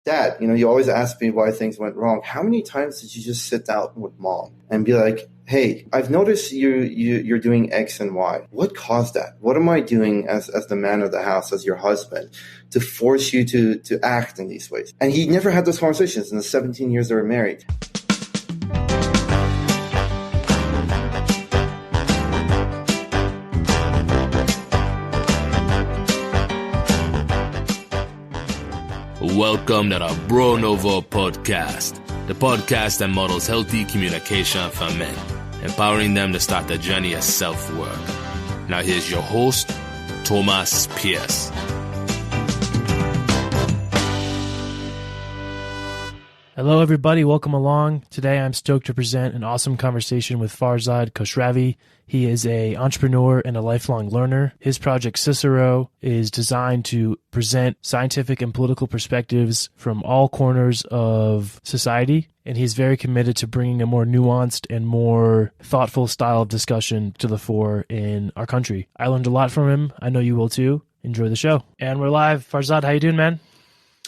Dad, you always ask me why things went wrong. How many times did you just sit down with Mom and be like, hey, I've noticed you're doing X and Y. What caused that? What am I doing as the man of the house, as your husband, to force you to act in these ways? And he never had those conversations in the 17 years they were married. Welcome to the Nouveau podcast, the podcast that models healthy communication for men, empowering them to start the journey of self-work. Now here's your host, Thomas Pierce. Hello, everybody. Welcome along. Today, I'm stoked to present an awesome conversation with Farzad Khosravi. He is an entrepreneur and a lifelong learner. His project, Cicero, is designed to present scientific and political perspectives from all corners of society, and he's very committed to bringing a more nuanced and more thoughtful style of discussion to the fore in our country. I learned a lot from him. I know you will too. Enjoy the show. And we're live. Farzad, how you doing, man?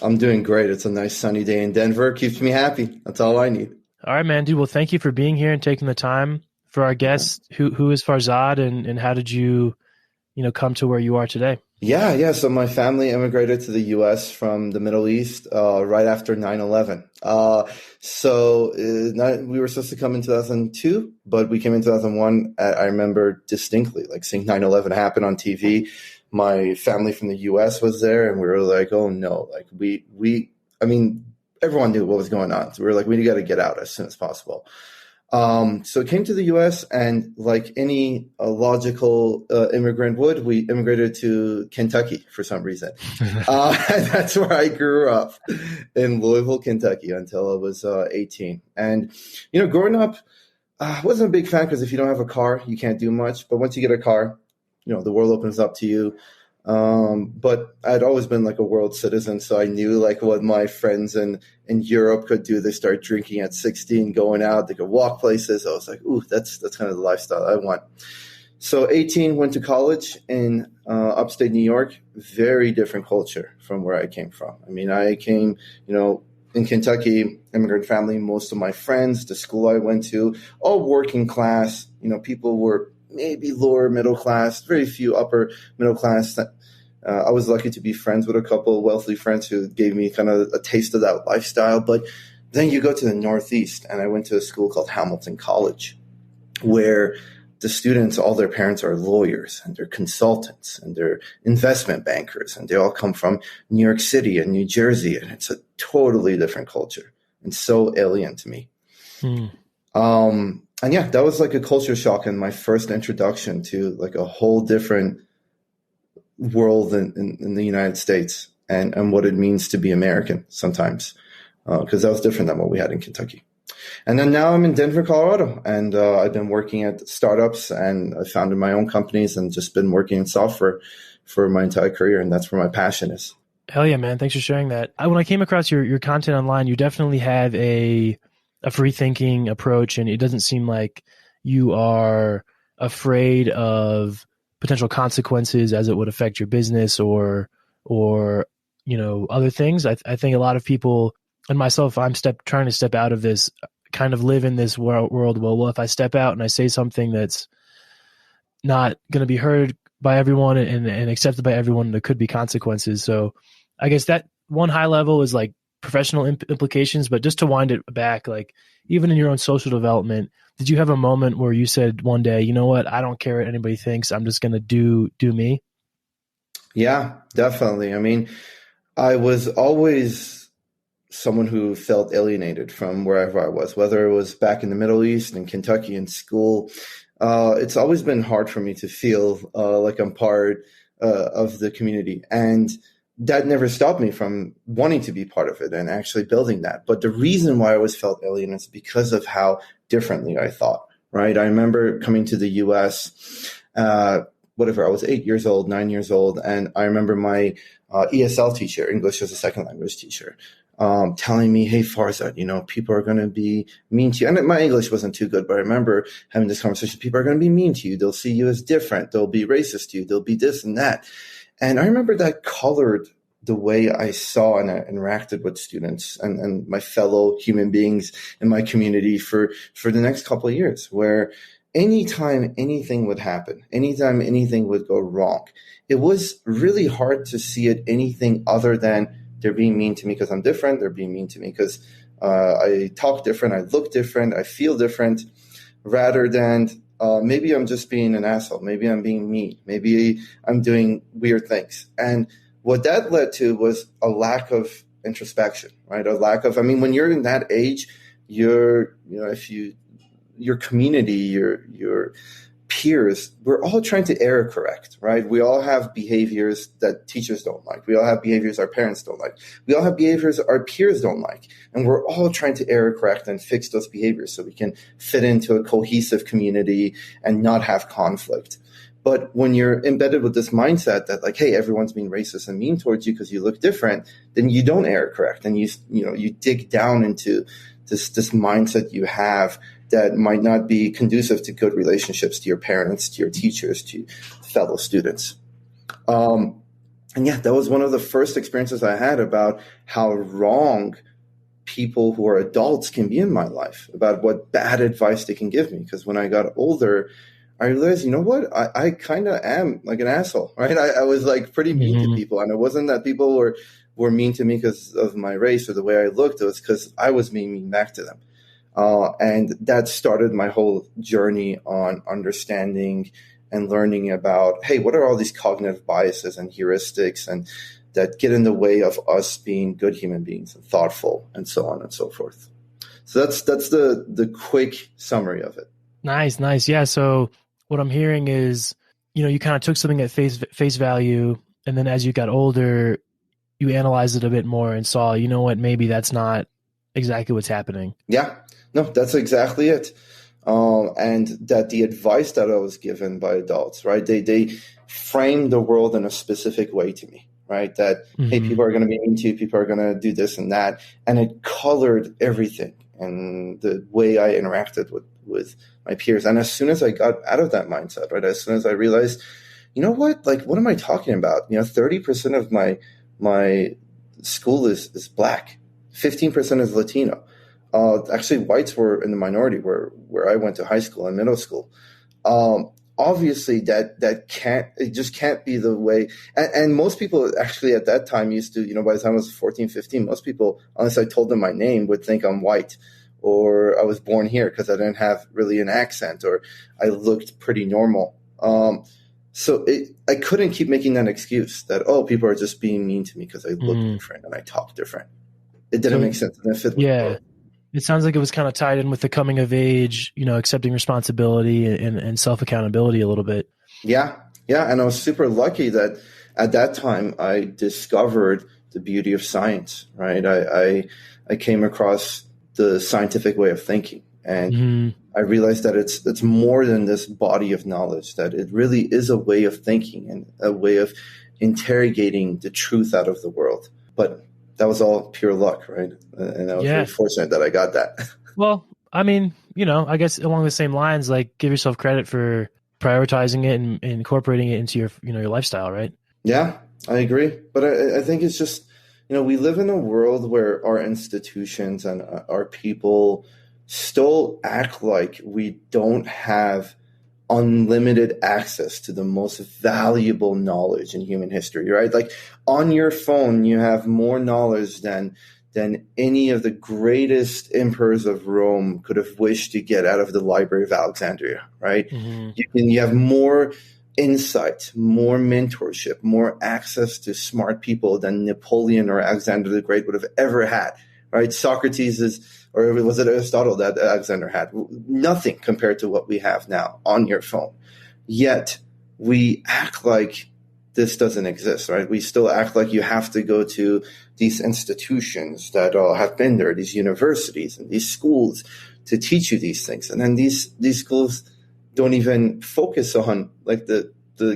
I'm doing great. It's a nice sunny day in Denver. Keeps me happy. That's all I need. All right, man, dude. Well, thank you for being here and taking the time. For our guest, who is Farzad and how did you come to where you are today? Yeah. So my family immigrated to the U.S. from the Middle East right after 9/11. We were supposed to come in 2002, but we came in 2001. I remember distinctly, like seeing 9/11 happen on TV. My family from the U.S. was there, and we were like, "Oh no!" Like everyone knew what was going on. So we were like, "We got to get out as soon as possible." So it came to the U.S. and like any logical immigrant would, we immigrated to Kentucky for some reason. And that's where I grew up, in Louisville, Kentucky, until I was 18. And, growing up, I wasn't a big fan because if you don't have a car, you can't do much. But once you get a car, the world opens up to you. But I'd always been like a world citizen, so I knew like what my friends in Europe could do. They start drinking at 16, going out, they could walk places. I was like, ooh, that's kind of the lifestyle I want. So 18, went to college in upstate New York. Very different culture from where I came from. I came, in Kentucky, immigrant family. Most of my friends, the school I went to, all working class. People were maybe lower middle class, very few upper middle class. I was lucky to be friends with a couple of wealthy friends who gave me kind of a taste of that lifestyle. But then you go to the Northeast, and I went to a school called Hamilton College, where the students, all their parents are lawyers, and they're consultants, and they're investment bankers, and they all come from New York City and New Jersey, and it's a totally different culture and so alien to me. And yeah, that was like a culture shock and my first introduction to like a whole different world in the United States and what it means to be American sometimes, because that was different than what we had in Kentucky. And then now I'm in Denver, Colorado, and I've been working at startups, and I founded my own companies and just been working in software for my entire career, and that's where my passion is. Hell yeah, man. Thanks for sharing that. When I came across your content online, you definitely have a free thinking approach, and it doesn't seem like you are afraid of potential consequences as it would affect your business or other things. I think a lot of people, and myself, I'm trying to step out of this, kind of live in this world. Well, if I step out and I say something that's not going to be heard by everyone and accepted by everyone, there could be consequences. So I guess that one high level is like professional implications, but just to wind it back, like even in your own social development, did you have a moment where you said one day, you know what, I don't care what anybody thinks, I'm just going to do me? Yeah, definitely. I was always someone who felt alienated from wherever I was, whether it was back in the Middle East, in Kentucky, in school. It's always been hard for me to feel like I'm part of the community. And that never stopped me from wanting to be part of it and actually building that. But the reason why I always felt alien is because of how differently I thought, right? I remember coming to the U.S., I was 8 years old, 9 years old. And I remember my ESL teacher, English as a second language teacher, telling me, hey, Farzad, people are going to be mean to you. And my English wasn't too good, but I remember having this conversation. People are going to be mean to you. They'll see you as different. They'll be racist to you. They'll be this and that. And I remember that colored the way I saw and I interacted with students and my fellow human beings in my community for the next couple of years, where anytime anything would happen, anytime anything would go wrong, it was really hard to see it anything other than they're being mean to me because I'm different. They're being mean to me because I talk different, I look different, I feel different, rather than maybe I'm just being an asshole. Maybe I'm being mean. Maybe I'm doing weird things. And what that led to was a lack of introspection, right? A lack of, I mean, when you're in that age, your community, your peers, we're all trying to error correct, right? We all have behaviors that teachers don't like. We all have behaviors our parents don't like. We all have behaviors our peers don't like. And we're all trying to error correct and fix those behaviors so we can fit into a cohesive community and not have conflict. But when you're embedded with this mindset that like, hey, everyone's being racist and mean towards you because you look different, then you don't error correct. And you dig down into this mindset you have that might not be conducive to good relationships to your parents, to your teachers, to fellow students. And yeah, that was one of the first experiences I had about how wrong people who are adults can be in my life, about what bad advice they can give me. Because when I got older, I realized, you know what, I kind of am like an asshole, right? I was like pretty mean to people. And it wasn't that people were mean to me because of my race or the way I looked. It was because I was being mean back to them. And that started my whole journey on understanding and learning about, hey, what are all these cognitive biases and heuristics and that get in the way of us being good human beings and thoughtful and so on and so forth. So that's the quick summary of it. Nice. Yeah. So what I'm hearing is, you kind of took something at face value, and then as you got older, you analyzed it a bit more and saw, you know what, maybe that's not exactly what's happening. Yeah. No, that's exactly it. And that the advice that I was given by adults, right, they framed the world in a specific way to me, right? That, hey, people are going to be mean to you, people are going to do this and that. And it colored everything and the way I interacted with my peers. And as soon as I got out of that mindset, right, as soon as I realized, you know what, like, what am I talking about? 30% of my school is Black, 15% is Latino. Actually, whites were in the minority where I went to high school and middle school. Obviously, it just can't be the way. And most people actually at that time used to, by the time I was 14, 15, most people, unless I told them my name, would think I'm white or I was born here because I didn't have really an accent or I looked pretty normal. So I couldn't keep making that excuse that, oh, people are just being mean to me because I look different and I talk different. It didn't make sense. And it fit with the It sounds like it was kind of tied in with the coming of age, accepting responsibility and self-accountability a little bit. Yeah. And I was super lucky that at that time I discovered the beauty of science, right? I came across the scientific way of thinking, and I realized that it's more than this body of knowledge, that it really is a way of thinking and a way of interrogating the truth out of the world. But that was all pure luck, right? And I was very fortunate that I got that. Well, I mean, I guess along the same lines, like, give yourself credit for prioritizing it and incorporating it into your, your lifestyle, right? Yeah, I agree. But I think it's just, we live in a world where our institutions and our people still act like we don't have unlimited access to the most valuable knowledge in human history, right? Like, on your phone, you have more knowledge than any of the greatest emperors of Rome could have wished to get out of the Library of Alexandria, right? You have more insight, more mentorship, more access to smart people than Napoleon or Alexander the Great would have ever had, right? Socrates or was it Aristotle that Alexander had? Nothing compared to what we have now on your phone. Yet we act like this doesn't exist, right? We still act like you have to go to these institutions that have been there, these universities and these schools to teach you these things. And then these schools don't even focus on like the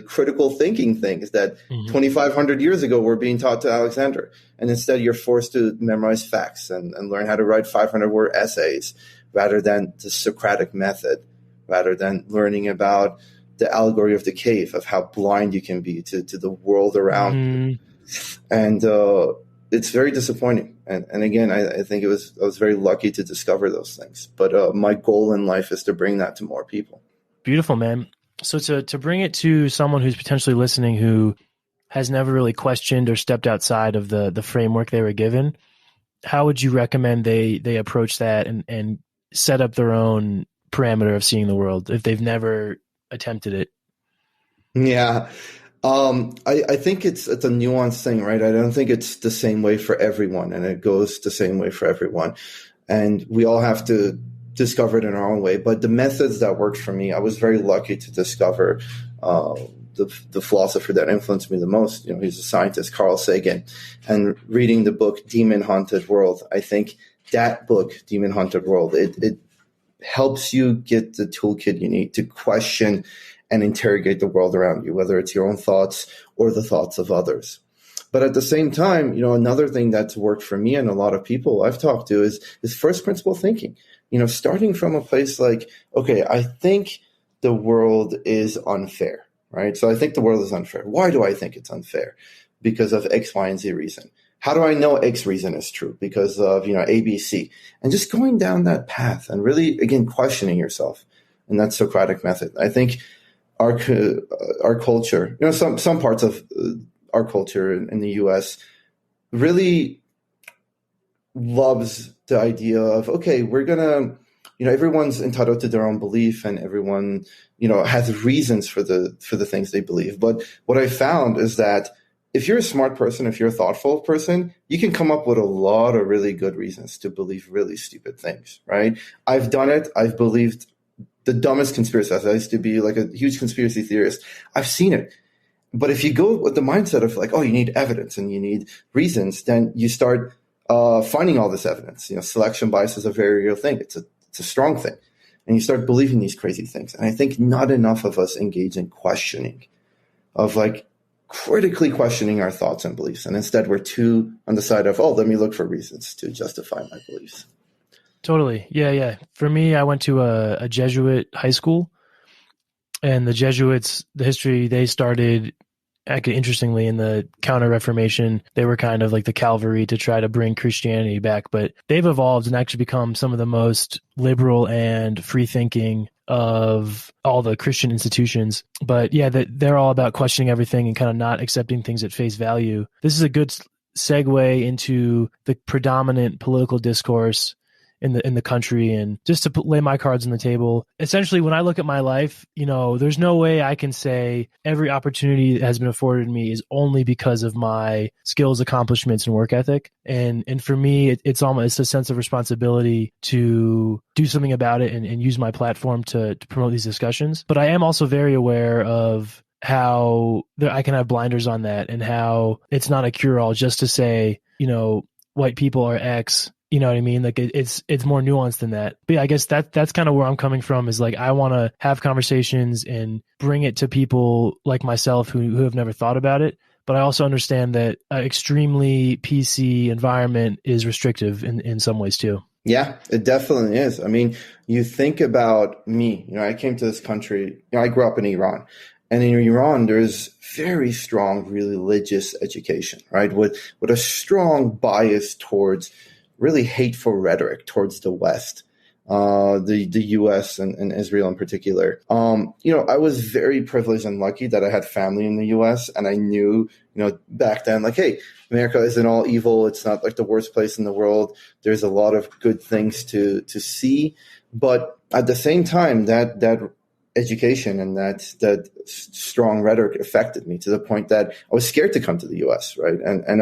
critical thinking things that 2,500 years ago were being taught to Alexander. And instead you're forced to memorize facts and learn how to write 500-word essays rather than the Socratic method, rather than learning about the allegory of the cave, of how blind you can be to the world around you. And it's very disappointing. And again, I think I was very lucky to discover those things. But my goal in life is to bring that to more people. Beautiful, man. So to bring it to someone who's potentially listening who has never really questioned or stepped outside of the framework they were given, how would you recommend they approach that and set up their own parameter of seeing the world if they've never attempted it? Yeah. I think it's a nuanced thing, right? I don't think it's the same way for everyone, and it goes the same way for everyone. And we all have to discover it in our own way. But the methods that worked for me, I was very lucky to discover the philosopher that influenced me the most. He's a scientist, Carl Sagan. And reading the book Demon Haunted World, I think that book, Demon Haunted World, it helps you get the toolkit you need to question and interrogate the world around you, whether it's your own thoughts or the thoughts of others. But at the same time, another thing that's worked for me and a lot of people I've talked to is first principle thinking. Starting from a place like, okay, I think the world is unfair, right? So I think the world is unfair. Why do I think it's unfair? Because of X, Y, and Z reason. How do I know X reason is true? Because of, A, B, C. And just going down that path and really, again, questioning yourself in that Socratic method. I think our culture, some parts of our culture in the U.S. really loves the idea of, okay, we're going to, everyone's entitled to their own belief and everyone, has reasons for the things they believe. But what I found is that if you're a smart person, if you're a thoughtful person, you can come up with a lot of really good reasons to believe really stupid things, right? I've done it. I've believed the dumbest conspiracies. I used to be like a huge conspiracy theorist. I've seen it. But if you go with the mindset of like, oh, you need evidence and you need reasons, then you start finding all this evidence. Selection bias is a very real thing. It's a strong thing. And you start believing these crazy things. And I think not enough of us engage in questioning, of like critically questioning our thoughts and beliefs. And instead we're too on the side of, let me look for reasons to justify my beliefs. Totally. Yeah. For me, I went to a Jesuit high school, and the Jesuits, the history, they started, interestingly, in the Counter-Reformation. They were kind of like the cavalry to try to bring Christianity back, but they've evolved and actually become some of the most liberal and free-thinking of all the Christian institutions. But yeah, they're all about questioning everything and kind of not accepting things at face value. This is a good segue into the predominant political discourse in the country. And just to lay my cards on the table, essentially, when I look at my life, there's no way I can say every opportunity that has been afforded me is only because of my skills, accomplishments, and work ethic. And for me, it's almost a sense of responsibility to do something about it and use my platform to promote these discussions. But I am also very aware of how I can have blinders on that, and how it's not a cure-all just to say, white people are X. You know what I mean? Like it's more nuanced than that. But yeah, I guess that's kind of where I'm coming from, is like, I want to have conversations and bring it to people like myself who have never thought about it. But I also understand that an extremely PC environment is restrictive in some ways too. Yeah, it definitely is. I mean, you think about me, I came to this country, I grew up in Iran. And in Iran, there's very strong religious education, right? With a strong bias towards really hateful rhetoric towards the West, the U.S. and Israel in particular. I was very privileged and lucky that I had family in the U.S. and I knew, back then, like, hey, America isn't all evil. It's not like the worst place in the world. There's a lot of good things to see. But at the same time, that education and that strong rhetoric affected me to the point that I was scared to come to the U.S., right? And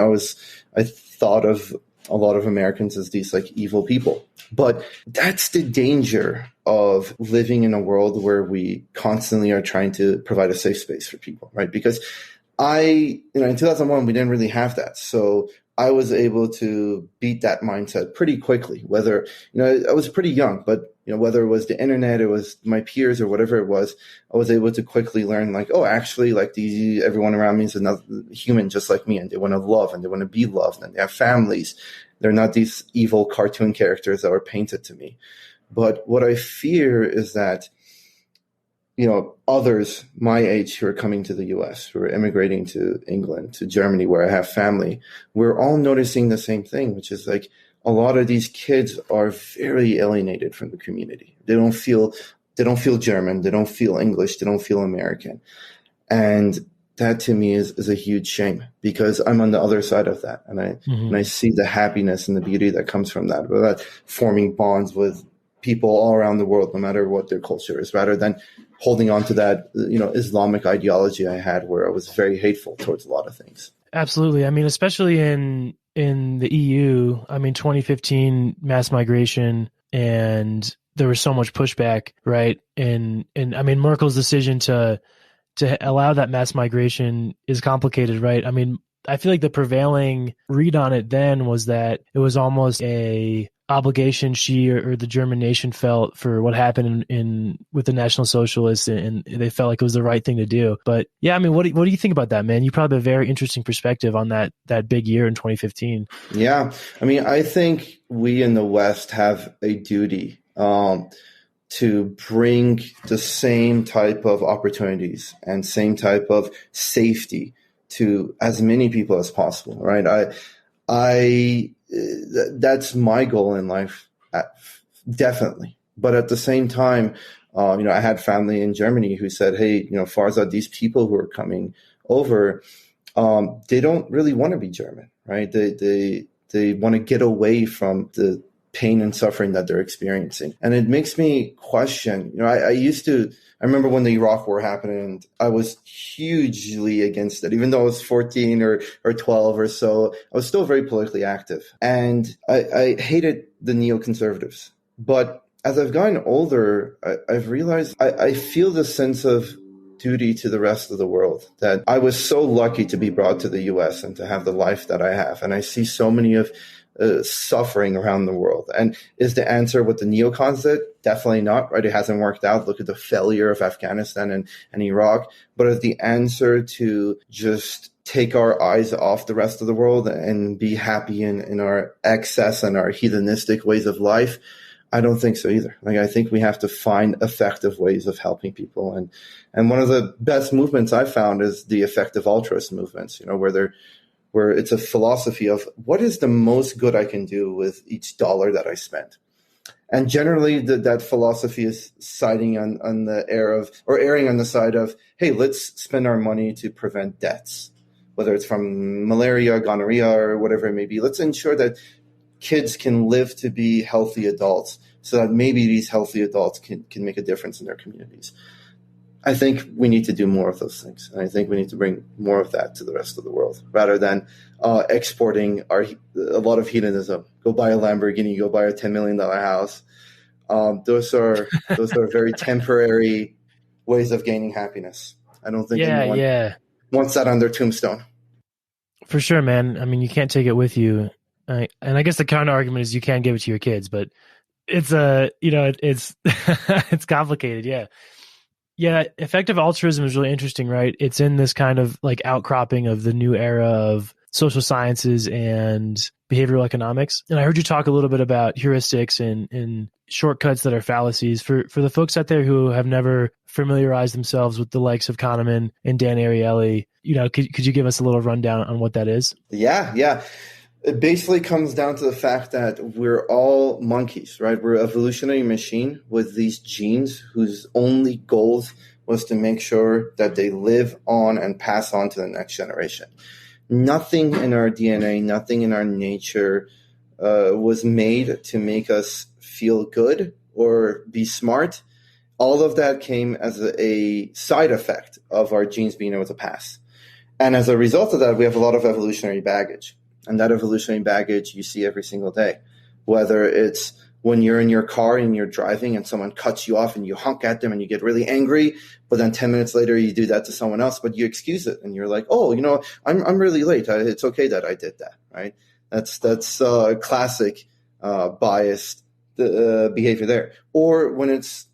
I thought of a lot of Americans as these like evil people. But that's the danger of living in a world where we constantly are trying to provide a safe space for people, right? Because in 2001, we didn't really have that. So I was able to beat that mindset pretty quickly, whether, I was pretty young, but, whether it was the internet, it was my peers or whatever it was, I was able to quickly learn like, oh, actually, like everyone around me is another human just like me, and they want to love and they want to be loved and they have families. They're not these evil cartoon characters that were painted to me. But what I fear is that, others my age who are coming to the US, who are immigrating to England, to Germany, where I have family, we're all noticing the same thing, which is like a lot of these kids are very alienated from the community. They don't feel German. They don't feel English. They don't feel American. And that to me is a huge shame, because I'm on the other side of that. And I see the happiness and the beauty that comes from that, about forming bonds with people all around the world, no matter what their culture is, rather than holding on to that, Islamic ideology I had, where I was very hateful towards a lot of things. Absolutely. I mean, especially in the EU, 2015 mass migration, and there was so much pushback, right? And Merkel's decision to allow that mass migration is complicated, right? I feel like the prevailing read on it then was that it was almost a obligation she or the German nation felt for what happened with the National Socialists, and they felt like it was the right thing to do. But yeah, what do you think about that, man? You probably have a very interesting perspective on that big year in 2015. Yeah, I think we in the West have a duty to bring the same type of opportunities and same type of safety to as many people as possible, right? That's my goal in life, definitely. But at the same time, I had family in Germany who said, hey, Farzad, these people who are coming over, they don't really want to be German, right? They want to get away from the pain and suffering that they're experiencing. And it makes me question, I remember when the Iraq War happened, and I was hugely against it. Even though I was 14 or 12 or so, I was still very politically active. And I hated the neoconservatives. But as I've gotten older, I've realized I feel this sense of duty to the rest of the world, that I was so lucky to be brought to the US and to have the life that I have. And I see so many of suffering around the world. And is the answer what the neocons did? Definitely not, right? It hasn't worked out. Look at the failure of Afghanistan and Iraq. But is the answer to just take our eyes off the rest of the world and be happy in our excess and our hedonistic ways of life? I don't think so either. I think we have to find effective ways of helping people. And one of the best movements I found is the effective altruist movements, where it's a philosophy of what is the most good I can do with each dollar that I spend. And generally that philosophy is erring on the side of, hey, let's spend our money to prevent deaths, whether it's from malaria, gonorrhea, or whatever it may be. Let's ensure that kids can live to be healthy adults, so that maybe these healthy adults can make a difference in their communities. I think we need to do more of those things. And I think we need to bring more of that to the rest of the world, rather than exporting a lot of hedonism. Go buy a Lamborghini, go buy a $10 million house. Those are very temporary ways of gaining happiness. I don't think anyone wants that on their tombstone. For sure, man. You can't take it with you. And I guess the counter argument is you can't give it to your kids, but it's it's complicated. Yeah. Yeah, effective altruism is really interesting, right? It's in this kind of outcropping of the new era of social sciences and behavioral economics. And I heard you talk a little bit about heuristics and shortcuts that are fallacies. For the folks out there who have never familiarized themselves with the likes of Kahneman and Dan Ariely, could you give us a little rundown on what that is? Yeah. It basically comes down to the fact that we're all monkeys, right? We're an evolutionary machine with these genes whose only goals was to make sure that they live on and pass on to the next generation. Nothing in our DNA, nothing in our nature was made to make us feel good or be smart. All of that came as a side effect of our genes being able to pass. And as a result of that, we have a lot of evolutionary baggage. And that evolutionary baggage you see every single day, whether it's when you're in your car and you're driving and someone cuts you off and you honk at them and you get really angry, but then 10 minutes later you do that to someone else, but you excuse it and you're like, oh, I'm really late. It's okay that I did that, right? That's classic biased behavior there. Or when it's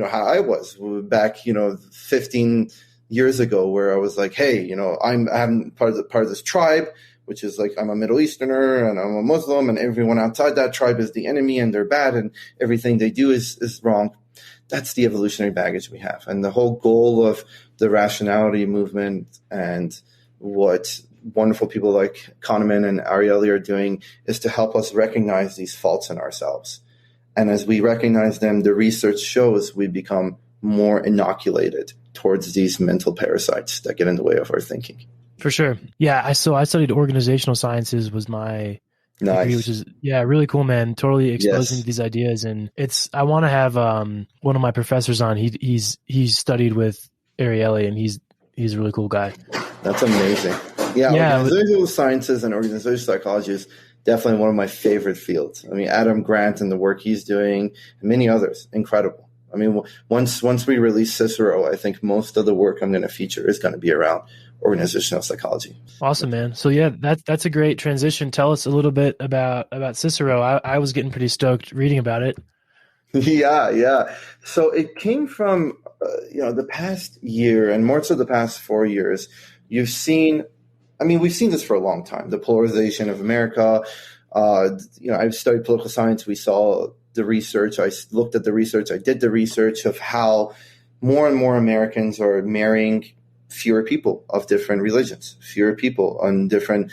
how I was back 15 years ago, where I was like, hey, I'm part of this tribe, which is I'm a Middle Easterner and I'm a Muslim, and everyone outside that tribe is the enemy and they're bad and everything they do is wrong. That's the evolutionary baggage we have. And the whole goal of the rationality movement and what wonderful people like Kahneman and Ariely are doing is to help us recognize these faults in ourselves. And as we recognize them, the research shows we become more inoculated towards these mental parasites that get in the way of our thinking. For sure. Yeah. I studied organizational sciences was my degree, which is, really cool, man. Totally exposing to these ideas. And I want to have one of my professors on. He's studied with Ariely, and he's a really cool guy. That's amazing. Yeah. Organizational sciences and organizational psychology is definitely one of my favorite fields. I mean, Adam Grant and the work he's doing, and many others, incredible. I mean, once we release Cicero, I think most of the work I'm going to feature is going to be around organizational psychology. Awesome, man. So yeah, that's a great transition. Tell us a little bit about Cicero. I was getting pretty stoked reading about it. Yeah. So it came from the past year, and more so the past 4 years. We've seen this for a long time. The polarization of America. I've studied political science. We saw the research. I looked at the research. I did the research of how more and more Americans are marrying fewer people of different religions, fewer people on different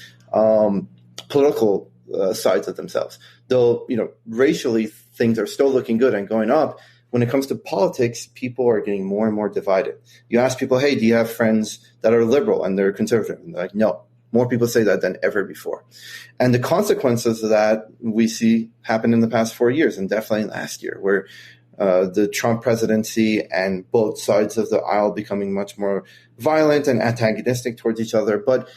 political sides of themselves. Though, racially things are still looking good and going up. When it comes to politics, people are getting more and more divided. You ask people, hey, do you have friends that are liberal and they're conservative? And they're like, no. More people say that than ever before. And the consequences of that we see happen in the past 4 years, and definitely last year, where the Trump presidency and both sides of the aisle becoming much more violent and antagonistic towards each other. But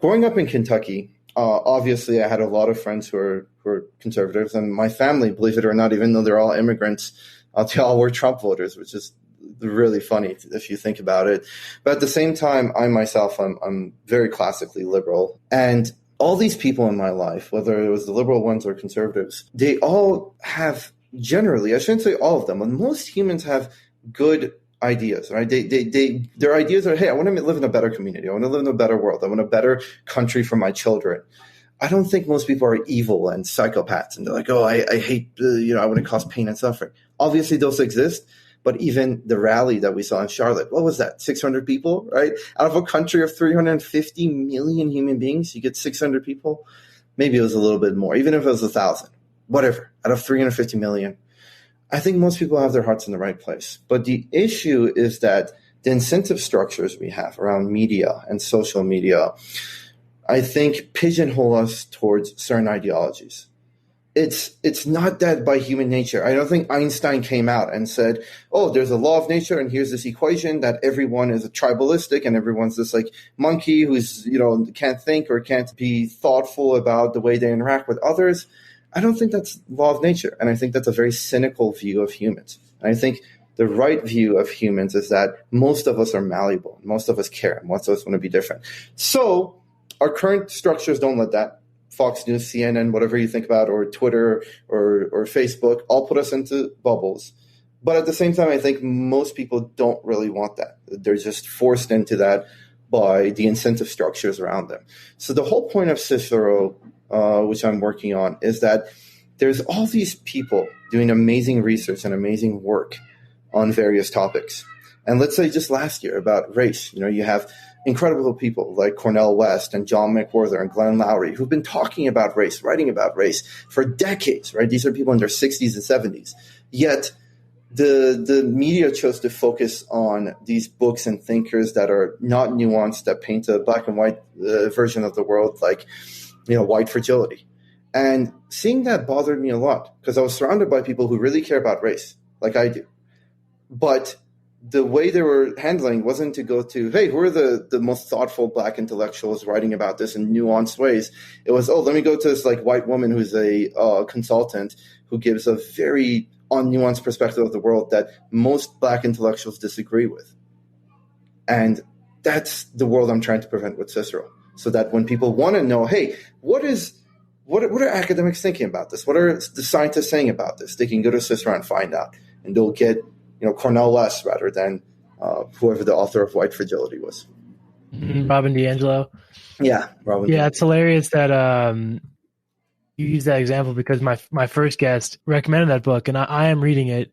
growing up in Kentucky, obviously I had a lot of friends who are conservatives, and my family, believe it or not, even though they're all immigrants, they all were Trump voters, which is really funny if you think about it. But at the same time, I myself, I'm very classically liberal. And all these people in my life, whether it was the liberal ones or conservatives, they all have generally, I shouldn't say all of them, but most humans have good ideas, right? Their ideas are, hey, I want to live in a better community. I want to live in a better world. I want a better country for my children. I don't think most people are evil and psychopaths. And they're like, oh, I hate, I want to cause pain and suffering. Obviously, those exist. But even the rally that we saw in Charlotte, what was that? 600 people, right? Out of a country of 350 million human beings, you get 600 people. Maybe it was a little bit more, even if it was 1,000, whatever, out of 350 million. I think most people have their hearts in the right place. But the issue is that the incentive structures we have around media and social media, I think, pigeonhole us towards certain ideologies. It's not that by human nature. I don't think Einstein came out and said, oh, there's a law of nature and here's this equation that everyone is a tribalistic and everyone's this like monkey who's, can't think or can't be thoughtful about the way they interact with others. I don't think that's law of nature. And I think that's a very cynical view of humans. And I think the right view of humans is that most of us are malleable. Most of us care. Most of us want to be different. So our current structures don't let that. Fox News, CNN, whatever you think about, or Twitter or Facebook, all put us into bubbles. But at the same time, I think most people don't really want that. They're just forced into that by the incentive structures around them. So the whole point of Cicero, which I'm working on, is that there's all these people doing amazing research and amazing work on various topics. And let's say just last year about race, you have incredible people like Cornel West and John McWhorter and Glenn Lowry who've been talking about race, writing about race for decades, right? These are people in their 60s and 70s. Yet the media chose to focus on these books and thinkers that are not nuanced, that paint a black and white version of the world, like, white fragility. And seeing that bothered me a lot because I was surrounded by people who really care about race, like I do. But the way they were handling wasn't to go to, hey, who are the most thoughtful black intellectuals writing about this in nuanced ways? It was, let me go to this like white woman who's a consultant who gives a very unnuanced perspective of the world that most black intellectuals disagree with. And that's the world I'm trying to prevent with Cicero. So that when people want to know, hey, what are academics thinking about this? What are the scientists saying about this? They can go to Cicero and find out. And they'll get Cornel West rather than whoever the author of White Fragility was. Robin DiAngelo. Yeah, Robin. Yeah, it's hilarious that you use that example because my first guest recommended that book, and I am reading it.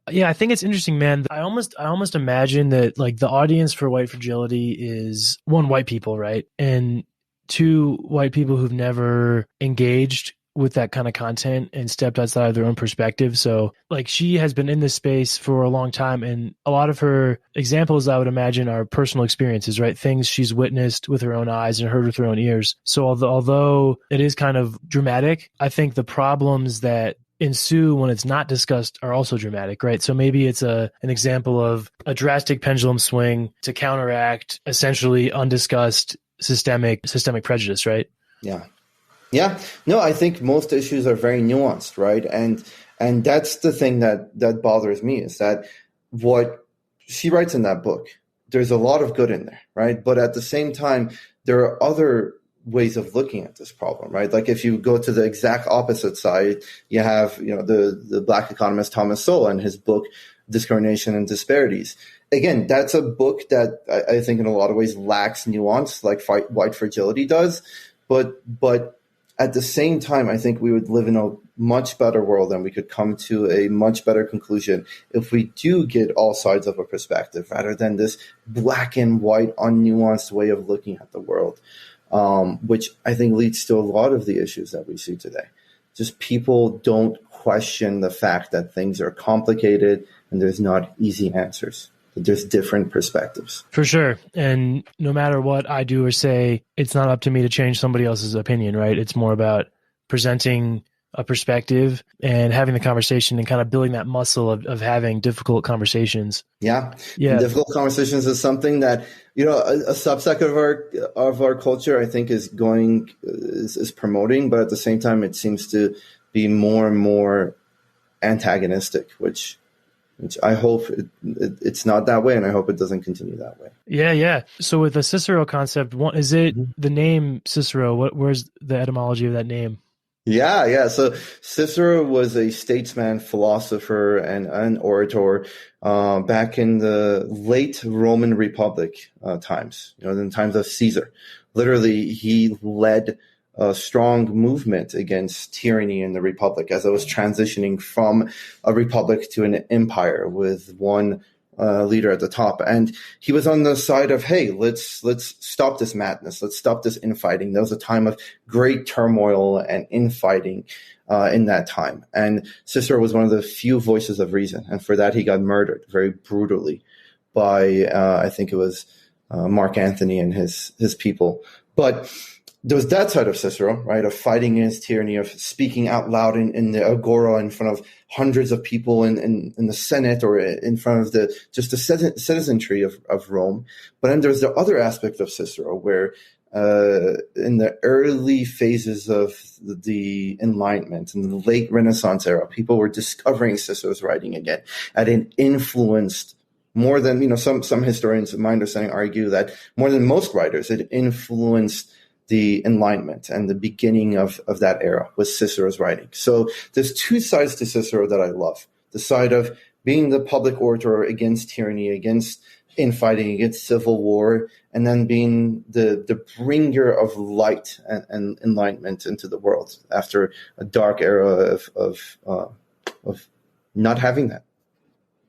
Yeah, I think it's interesting, man. I almost imagine that like the audience for White Fragility is one, white people, right? And two, white people who've never engaged with that kind of content and stepped outside of their own perspective. So like she has been in this space for a long time, and a lot of her examples, I would imagine, are personal experiences, right? Things she's witnessed with her own eyes and heard with her own ears. So although it is kind of dramatic, I think the problems that ensue when it's not discussed are also dramatic, right? So maybe it's an example of a drastic pendulum swing to counteract essentially undiscussed systemic prejudice, right? Yeah. No, I think most issues are very nuanced, right? And that's the thing that bothers me, is that what she writes in that book, there's a lot of good in there, right? But at the same time, there are other ways of looking at this problem, right? Like if you go to the exact opposite side, you have, the Black economist Thomas Sowell and his book, Discrimination and Disparities. Again, that's a book that I think in a lot of ways lacks nuance, like White Fragility does. But at the same time, I think we would live in a much better world, and we could come to a much better conclusion if we do get all sides of a perspective, rather than this black and white, unnuanced way of looking at the world, which I think leads to a lot of the issues that we see today. Just people don't question the fact that things are complicated and there's not easy answers. There's different perspectives. For sure. And no matter what I do or say, it's not up to me to change somebody else's opinion, right? It's more about presenting a perspective and having the conversation and kind of building that muscle of having difficult conversations. Yeah. Difficult conversations is something that, a subset of our culture, I think, is promoting, but at the same time, it seems to be more and more antagonistic, which I hope it's not that way, and I hope it doesn't continue that way. Yeah. So with the Cicero concept, is it the name Cicero? Where's the etymology of that name? Yeah. So Cicero was a statesman, philosopher, and an orator back in the late Roman Republic times, in times of Caesar. Literally, he led a strong movement against tyranny in the Republic as it was transitioning from a republic to an empire with one leader at the top. And he was on the side of, hey, let's stop this madness. Let's stop this infighting. There was a time of great turmoil and infighting in that time. And Cicero was one of the few voices of reason. And for that, he got murdered very brutally by, I think it was Mark Antony and his people. But there was that side of Cicero, right, of fighting against tyranny, of speaking out loud in the agora in front of hundreds of people in the Senate or in front of the citizenry of Rome. But then there's the other aspect of Cicero where in the early phases of the Enlightenment, in the late Renaissance era, people were discovering Cicero's writing again, and it influenced more than, some historians, in my understanding, argue that more than most writers, it influenced the Enlightenment and the beginning of that era was Cicero's writing. So there's two sides to Cicero that I love. The side of being the public orator against tyranny, against infighting, against civil war, and then being the bringer of light and enlightenment into the world after a dark era of not having that.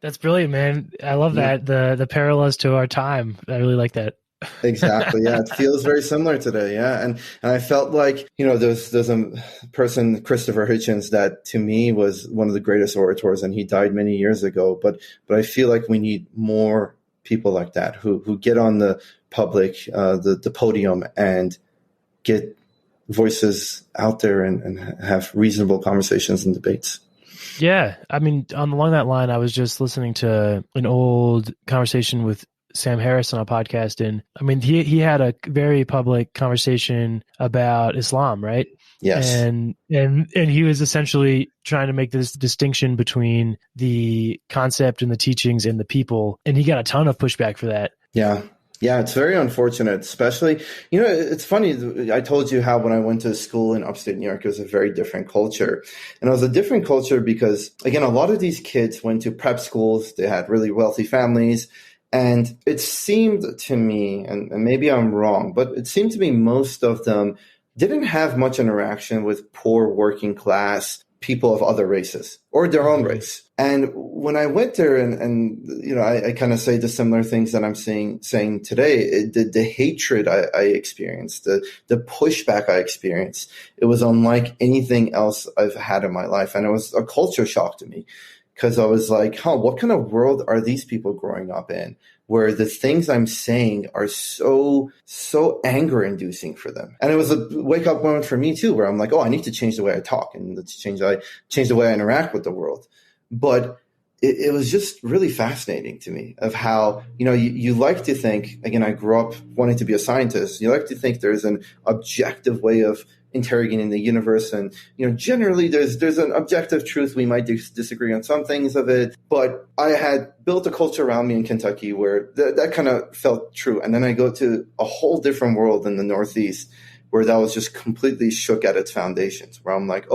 That's brilliant, man. I love that. The parallels to our time. I really like that. Exactly. Yeah. It feels very similar today. Yeah. And I felt like, there's a person, Christopher Hitchens, that to me was one of the greatest orators, and he died many years ago. But I feel like we need more people like that who get on the public, the podium and get voices out there and have reasonable conversations and debates. Yeah. I mean, along that line, I was just listening to an old conversation with Sam Harris on a podcast, and I mean, he had a very public conversation about Islam, right? Yes. And he was essentially trying to make this distinction between the concept and the teachings and the people, and he got a ton of pushback for that. Yeah. Yeah, it's very unfortunate, especially, it's funny. I told you how when I went to school in upstate New York, it was a very different culture. And it was a different culture because, again, a lot of these kids went to prep schools. They had really wealthy families. And it seemed to me, and maybe I'm wrong, but it seemed to me most of them didn't have much interaction with poor working class people of other races or their own race. And when I went there and I kind of say the similar things that I'm saying today, the hatred I experienced, the pushback I experienced, it was unlike anything else I've had in my life. And it was a culture shock to me because I was like, what kind of world are these people growing up in, where the things I'm saying are so anger inducing for them? And it was a wake up moment for me too, where I'm like, I need to change the way I talk and let's change the way I interact with the world. But it was just really fascinating to me of how, you like to think, again, I grew up wanting to be a scientist. You like to think there's an objective way of interrogating the universe. And, generally there's an objective truth. We might disagree on some things of it, but I had built a culture around me in Kentucky where that kind of felt true. And then I go to a whole different world in the Northeast where that was just completely shook at its foundations, where I'm like,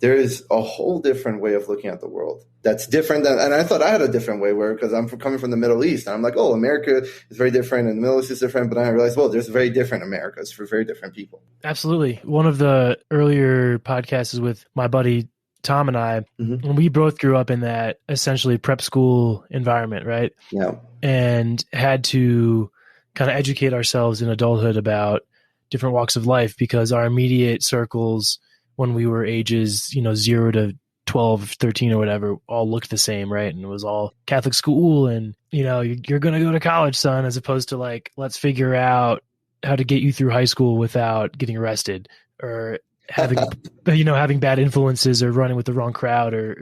there is a whole different way of looking at the world that's different than, and I thought I had a different way because I'm coming from the Middle East, and I'm like, America is very different and the Middle East is different, but then I realized, there's very different Americas for very different people. Absolutely. One of the earlier podcasts is with my buddy Tom and I, and we both grew up in that essentially prep school environment, right? Yeah. And had to kind of educate ourselves in adulthood about different walks of life, because our immediate circles when we were ages, 0 to 12, 13 or whatever, all looked the same, right? And it was all Catholic school and, you're going to go to college, son, as opposed to like, let's figure out how to get you through high school without getting arrested or having, having bad influences or running with the wrong crowd or,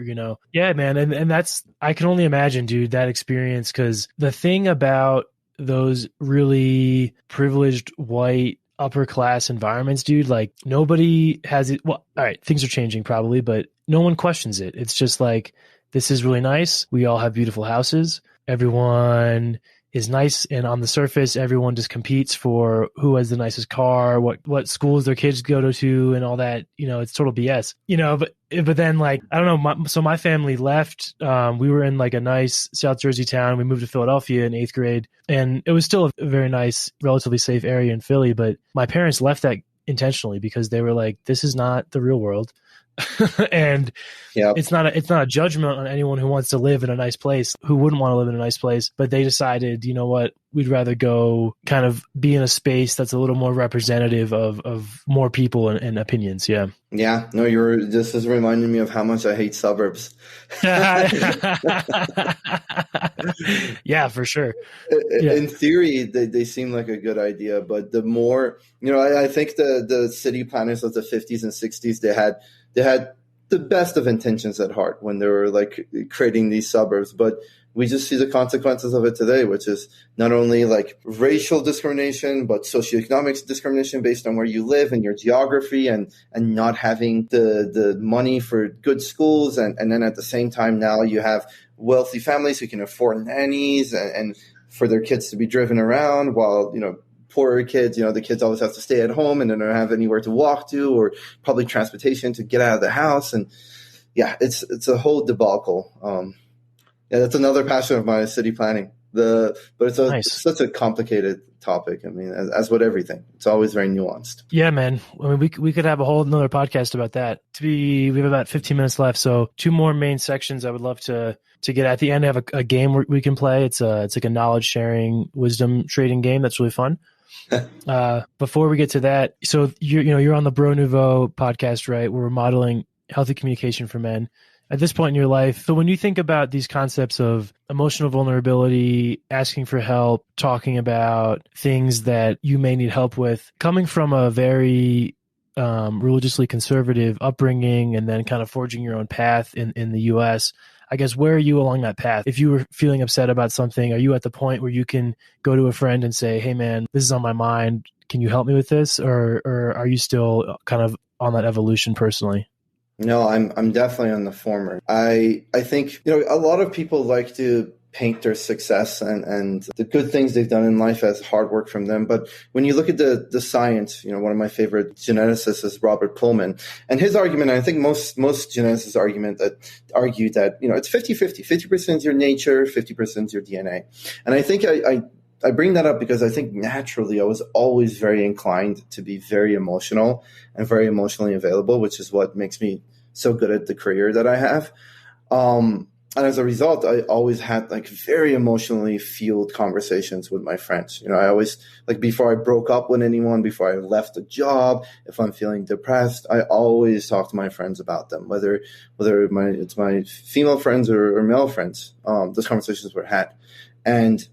yeah, man. And that's, I can only imagine, dude, that experience. 'Cause the thing about those really privileged white upper class environments, dude, like nobody has it. Well, all right, things are changing probably, but no one questions it. It's just like, this is really nice. We all have beautiful houses. Everyone is nice. And on the surface, everyone just competes for who has the nicest car, what schools their kids go to and all that. It's total BS, but then like, I don't know. So my family left. We were in like a nice South Jersey town. We moved to Philadelphia in 8th grade, and it was still a very nice, relatively safe area in Philly. But my parents left that intentionally because they were like, this is not the real world. And it's not a judgment on anyone who wants to live in a nice place, who wouldn't want to live in a nice place. But they decided, you know what, we'd rather go kind of be in a space that's a little more representative of more people and opinions. Yeah. Yeah. No, this is reminding me of how much I hate suburbs. Yeah, for sure. In theory, they seem like a good idea, but the more, I think the city planners of the 50s and 60s, they had the best of intentions at heart when they were like creating these suburbs, but we just see the consequences of it today, which is not only like racial discrimination, but socioeconomic discrimination based on where you live and your geography and not having the money for good schools. And then at the same time, now you have wealthy families who can afford nannies and for their kids to be driven around while, poorer kids, the kids always have to stay at home and they don't have anywhere to walk to or public transportation to get out of the house. And yeah, it's a whole debacle. That's another passion of mine, city planning. But it's nice. It's such a complicated topic. I mean, as with everything, it's always very nuanced. Yeah, man. I mean, we could have a whole another podcast about that. We have about 15 minutes left, so 2 more main sections I would love to get at the end. I have a game we can play. It's like a knowledge sharing, wisdom trading game that's really fun. Before we get to that, so you're on the Nouveau podcast, right? Where we're modeling healthy communication for men. At this point in your life, so when you think about these concepts of emotional vulnerability, asking for help, talking about things that you may need help with, coming from a very religiously conservative upbringing and then kind of forging your own path in the U.S., I guess, where are you along that path? If you were feeling upset about something, are you at the point where you can go to a friend and say, hey, man, this is on my mind. Can you help me with this? Or are you still kind of on that evolution personally? No, I'm definitely on the former. I think, a lot of people like to paint their success and the good things they've done in life as hard work from them. But when you look at the science, one of my favorite geneticists is Robert Pullman. And his argument, I think most geneticists argue that, it's 50-50. 50% is your nature, 50% is your DNA. And I think I bring that up because I think naturally I was always very inclined to be very emotional and very emotionally available, which is what makes me so good at the career that I have. And as a result, I always had like very emotionally fueled conversations with my friends. I always, like, before I broke up with anyone, before I left a job, if I'm feeling depressed, I always talk to my friends about them, whether it's my female friends or male friends. Those conversations were had. And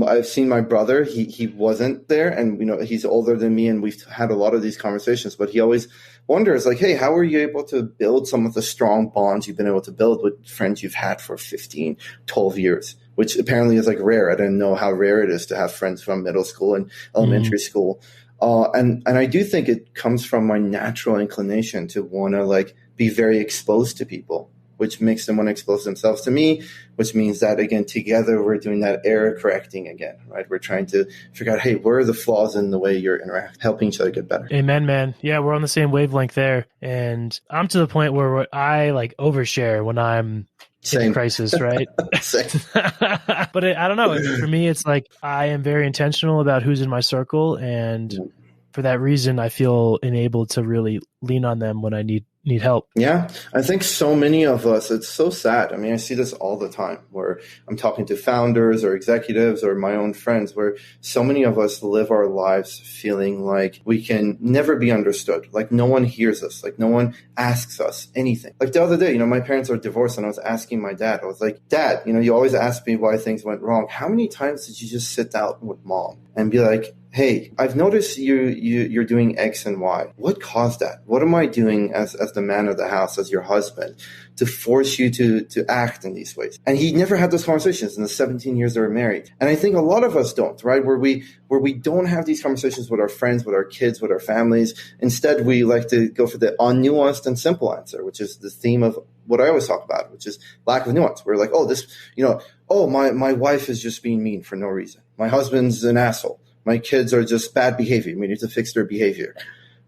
I've seen my brother, he wasn't there, and, he's older than me, and we've had a lot of these conversations, but he always wonders, like, hey, how are you able to build some of the strong bonds you've been able to build with friends you've had for 15, 12 years, which apparently is like rare. I didn't know how rare it is to have friends from middle school and elementary school. And I do think it comes from my natural inclination to want to like be very exposed to people, which makes them want to expose themselves to me, which means that, again, together we're doing that error correcting again, right? We're trying to figure out, hey, where are the flaws in the way you're helping each other get better? Amen, man. Yeah, we're on the same wavelength there. And I'm to the point where I like overshare when I'm in crisis, right? But I don't know. For me, it's like I am very intentional about who's in my circle. And for that reason, I feel enabled to really lean on them when I need help. Yeah, I think so many of us, it's so sad. I mean, I see this all the time where I'm talking to founders or executives or my own friends, where so many of us live our lives feeling like we can never be understood. Like no one hears us, like no one asks us anything. Like the other day, my parents are divorced, and I was asking my dad, I was like, Dad, you always ask me why things went wrong. How many times did you just sit down with Mom and be like, hey, I've noticed you're doing X and Y. What caused that? What am I doing as the man of the house, as your husband, to force you to act in these ways? And he never had those conversations in the 17 years they were married. And I think a lot of us don't, right? Where we don't have these conversations with our friends, with our kids, with our families. Instead, we like to go for the unnuanced and simple answer, which is the theme of what I always talk about, which is lack of nuance. We're like, my wife is just being mean for no reason. My husband's an asshole. My kids are just bad behavior. We need to fix their behavior,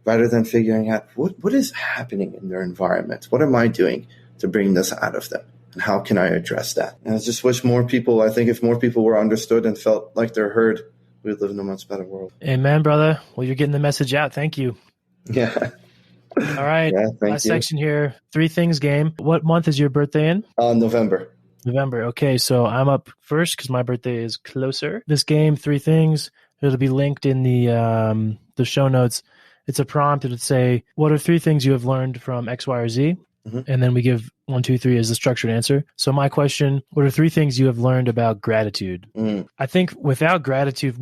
rather than figuring out what is happening in their environment. What am I doing to bring this out of them? And how can I address that? And I just wish I think if more people were understood and felt like they're heard, we'd live in a much better world. Amen, brother. Well, you're getting the message out. Thank you. Yeah. All right. Yeah, last section here. 3 things game. What month is your birthday in? November. Okay, so I'm up first because my birthday is closer. This game, 3 things. It'll be linked in the show notes. It's a prompt. It'll say, what are 3 things you have learned from X, Y, or Z? Mm-hmm. And then we give 1, 2, 3 as the structured answer. So my question, what are 3 things you have learned about gratitude? I think without gratitude,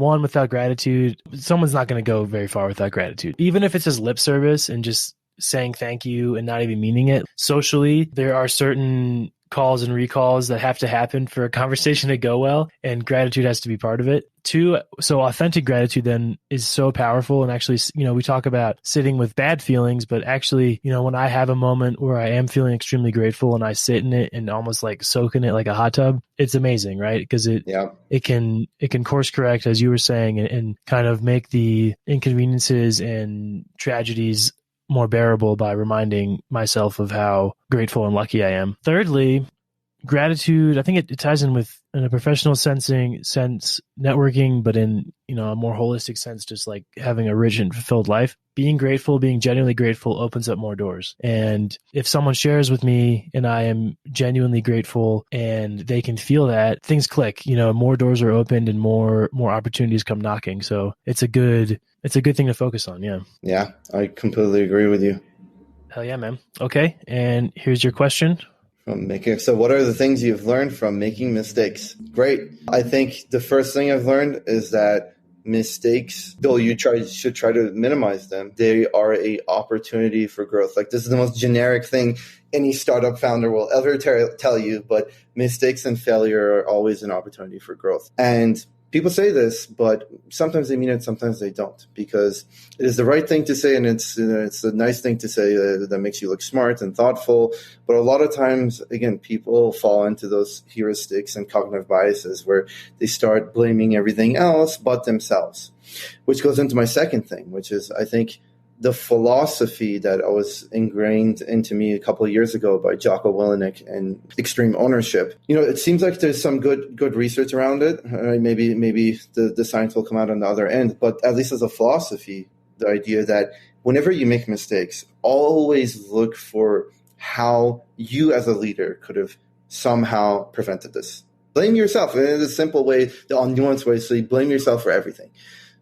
someone's not going to go very far without gratitude. Even if it's just lip service and just saying thank you and not even meaning it. Socially, there are certain calls and recalls that have to happen for a conversation to go well, and gratitude has to be part of it. 2, so authentic gratitude then is so powerful. And actually, we talk about sitting with bad feelings, but actually, when I have a moment where I am feeling extremely grateful and I sit in it and almost like soak in it like a hot tub, it's amazing, right? Because it can course correct, as you were saying, and kind of make the inconveniences and tragedies more bearable by reminding myself of how grateful and lucky I am. Thirdly, gratitude, I think it ties in a professional sense, networking, but in a more holistic sense, just like having a rich and fulfilled life. Being grateful, being genuinely grateful opens up more doors. And if someone shares with me and I am genuinely grateful and they can feel that, things click. More doors are opened and more opportunities come knocking. So it's a good thing to focus on. Yeah. Yeah, I completely agree with you. Hell yeah, man. Okay. And here's your question. So what are the things you've learned from making mistakes? Great. I think the first thing I've learned is that mistakes, though you should try to minimize them, they are a opportunity for growth. Like, this is the most generic thing any startup founder will ever tell you, but mistakes and failure are always an opportunity for growth. And people say this, but sometimes they mean it, sometimes they don't, because it is the right thing to say, and it's a nice thing to say that makes you look smart and thoughtful. But a lot of times, again, people fall into those heuristics and cognitive biases where they start blaming everything else but themselves, which goes into my second thing, which is, I think, the philosophy that was ingrained into me a couple of years ago by Jocko Willink and extreme ownership. It seems like there's some good research around it. Maybe the science will come out on the other end, but at least as a philosophy, the idea that whenever you make mistakes, always look for how you as a leader could have somehow prevented this. Blame yourself in a simple way, the nuanced way. So you blame yourself for everything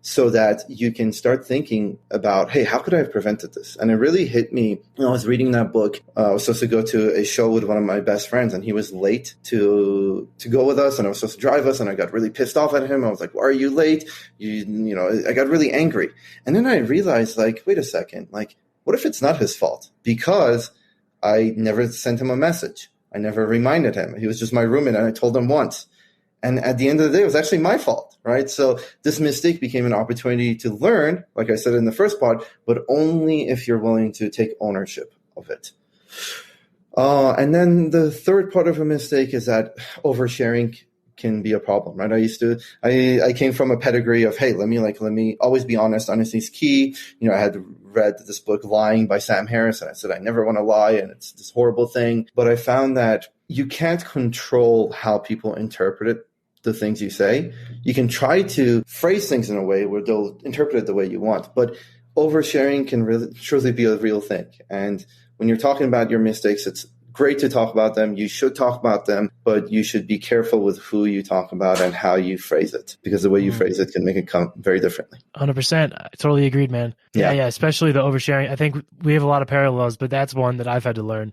so that you can start thinking about, hey, how could I have prevented this? And it really hit me when I was reading that book. I was supposed to go to a show with one of my best friends, and he was late to go with us, and I was supposed to drive us, and I got really pissed off at him. I was like, why are you late? I got really angry. And then I realized, like, wait a second, like, what if it's not his fault? Because I never sent him a message. I never reminded him. He was just my roommate, and I told him once. And at the end of the day, it was actually my fault, right? So this mistake became an opportunity to learn, like I said in the first part, but only if you're willing to take ownership of it. And then the third part of a mistake is that oversharing can be a problem, right? I came from a pedigree of, hey, let me always be honest. Honesty is key. I had read this book, Lying by Sam Harris, and I said, I never want to lie, and it's this horrible thing. But I found that you can't control how people interpret the things you say. You can try to phrase things in a way where they'll interpret it the way you want, but oversharing can really truly be a real thing. And when you're talking about your mistakes, it's great to talk about them. You should talk about them, but you should be careful with who you talk about and how you phrase it, because the way you phrase it can make it come very differently. 100%. I totally agreed, man. Yeah. Especially the oversharing. I think we have a lot of parallels, but that's one that I've had to learn.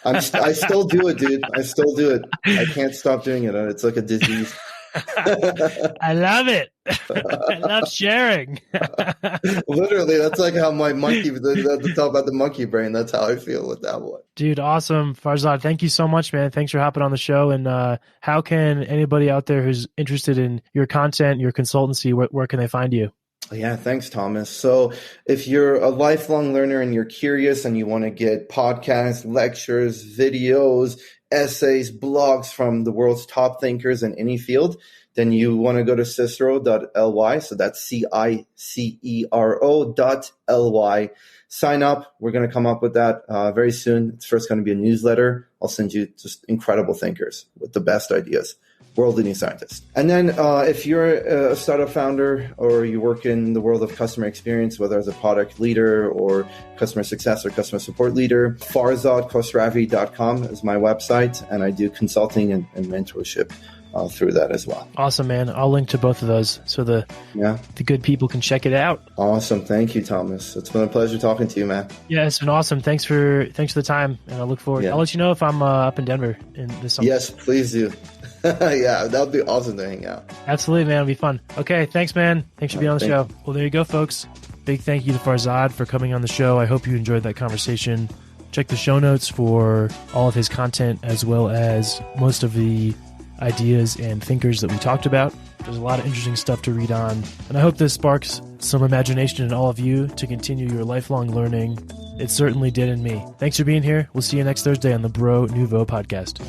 I still do it, dude. I still do it. I can't stop doing it. It's like a disease. I love it. I love sharing. Literally, that's like how my monkey, talk about the monkey brain. That's how I feel with that one. Dude, awesome. Farzad, thank you so much, man. Thanks for hopping on the show. And how can anybody out there who's interested in your content, your consultancy, where can they find you? Yeah, thanks, Thomas. So if you're a lifelong learner and you're curious and you want to get podcasts, lectures, videos, essays, blogs from the world's top thinkers in any field, then you want to go to cicero.ly. So that's CICERO.ly. Sign up. We're going to come up with that very soon. It's first going to be a newsletter. I'll send you just incredible thinkers with the best ideas, world-leading scientists. And then if you're a startup founder or you work in the world of customer experience, whether as a product leader or customer success or customer support leader, FarzadKhosravi.com is my website, and I do consulting and mentorship through that as well. Awesome, man. I'll link to both of those so the good people can check it out. Awesome. Thank you, Thomas. It's been a pleasure talking to you, man. Yeah, it's been awesome. Thanks for the time, and I look forward. I'll let you know if I'm up in Denver in this summer. Yes, please do. Yeah, that would be awesome to hang out. Absolutely, man. It'll be fun. Okay, thanks, man. Thanks for being on the show. Well, there you go, folks. Big thank you to Farzad for coming on the show. I hope you enjoyed that conversation. Check the show notes for all of his content, as well as most of the ideas and thinkers that we talked about. There's a lot of interesting stuff to read on, and I hope this sparks some imagination in all of you to continue your lifelong learning. It certainly did in me. Thanks for being here. We'll see you next Thursday on the Nouveau podcast.